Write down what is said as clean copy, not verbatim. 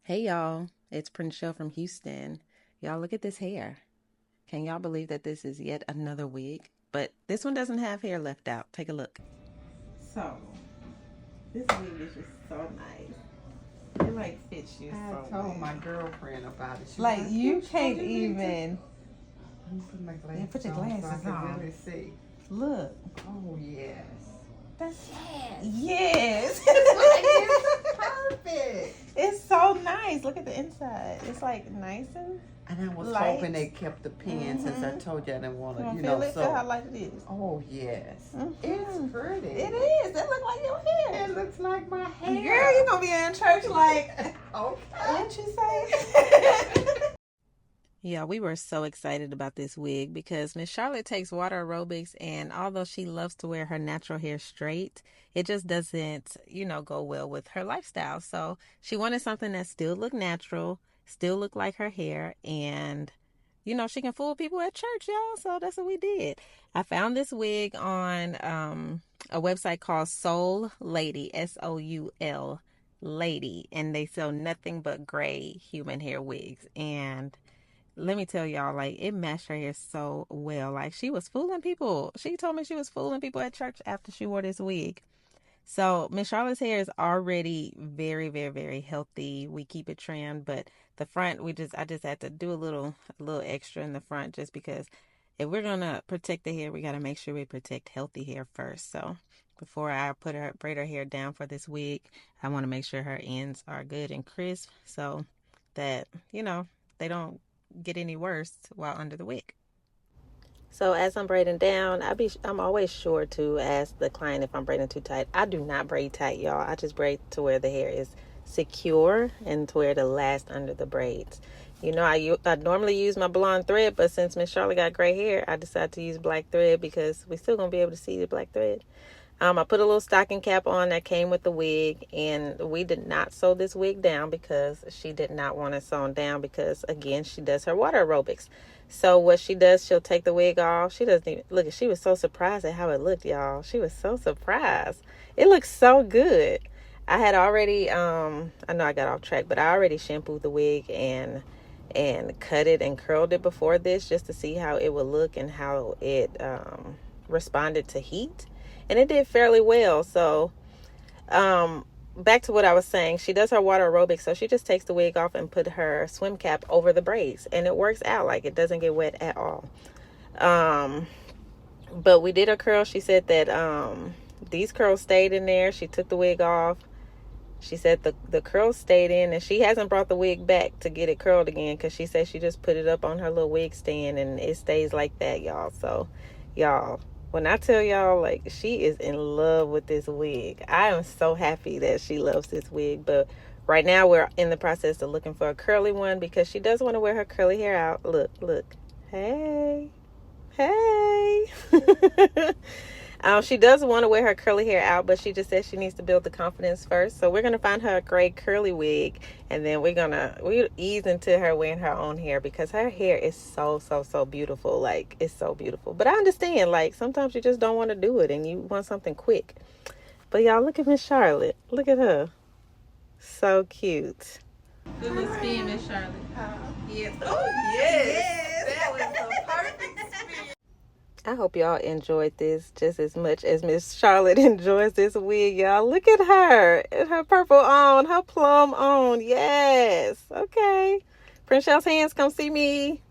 Hey y'all, it's Prinshell from Houston. Y'all look at this hair. Can y'all believe that this is yet another wig? But this one doesn't have hair left out. Take a look. So, this wig is just so nice. It like fits you I so told well. my girlfriend about it. She Like was you "Which can't one you need to-" even. Let me put my glasses Yeah, put your on so I glasses can on. really see. Look. Oh yes. That's Yes. yes. It's perfect. It's so nice. Look at the inside. It's like nice and And I was light. hoping they kept the pen since I told you I didn't want to, You you feel know, it? so. Feel how light it is. Oh yes. It's pretty. It is. It looks like your hair. It looks like my hair. Girl, you gonna be in church like Okay. what you say? Yeah, we were so excited about this wig because Miss Charlotte takes water aerobics, and although she loves to wear her natural hair straight, it just doesn't, go well with her lifestyle. So she wanted something that still looked natural, still looked like her hair, and she can fool people at church, y'all. So that's what we did. I found this wig on a website called Soul Lady, Soul Lady, and they sell nothing but gray human hair wigs. And let me tell y'all, like, it matched her hair so well. Like, she was fooling people. She told me she was fooling people at church after she wore this wig. So Miss Charlotte's hair is already very, very, very healthy. We keep it trimmed, but the front, I just had to do a little extra in the front, just because if we're gonna protect the hair, we gotta make sure we protect healthy hair first. So before I braid her hair down for this wig, I want to make sure her ends are good and crisp, so that they don't get any worse while under the wig. So as I'm braiding down, I'm always sure to ask the client if I'm braiding too tight. I do not braid tight, y'all. I just braid to where the hair is secure and to where it'll last under the braids. I normally use my blonde thread, but since Miss Charlotte got gray hair, I decided to use black thread because we still gonna be able to see the black thread. I put a little stocking cap on that came with the wig, and we did not sew this wig down because she did not want it sewn down because, again, she does her water aerobics. So what she does, she'll take the wig off. She doesn't even look. She was so surprised at how it looked, y'all. She was so surprised. It looks so good. I had already, I know I got off track, but I already shampooed the wig and cut it and curled it before this, just to see how it would look and how it responded to heat. And it did fairly well. So back to what I was saying, she does her water aerobics, so she just takes the wig off and put her swim cap over the braids, and it works out. Like, it doesn't get wet at all. But we did a curl. She said that these curls stayed in there. She took the wig off. She said the curls stayed in, and she hasn't brought the wig back to get it curled again, because she said she just put it up on her little wig stand and it stays like that, y'all. So y'all, when I tell y'all, like, she is in love with this wig. I am so happy that she loves this wig. But right now we're in the process of looking for a curly one, because she does want to wear her curly hair out. Look. Hey. She does want to wear her curly hair out, but she just says she needs to build the confidence first. So we're going to find her a gray curly wig, and then we ease into her wearing her own hair, because her hair is so, so, so beautiful. Like, it's so beautiful. But I understand, like, sometimes you just don't want to do it and you want something quick. But y'all, look at Miss Charlotte. Look at her. So cute. Good Miss being Miss Charlotte. Yes. Oh, yes. That was the perfect spin. I hope y'all enjoyed this just as much as Miss Charlotte enjoys this wig, y'all. Look at her. Her purple on, her plum on. Yes. Okay. Prinshell's hands, come see me.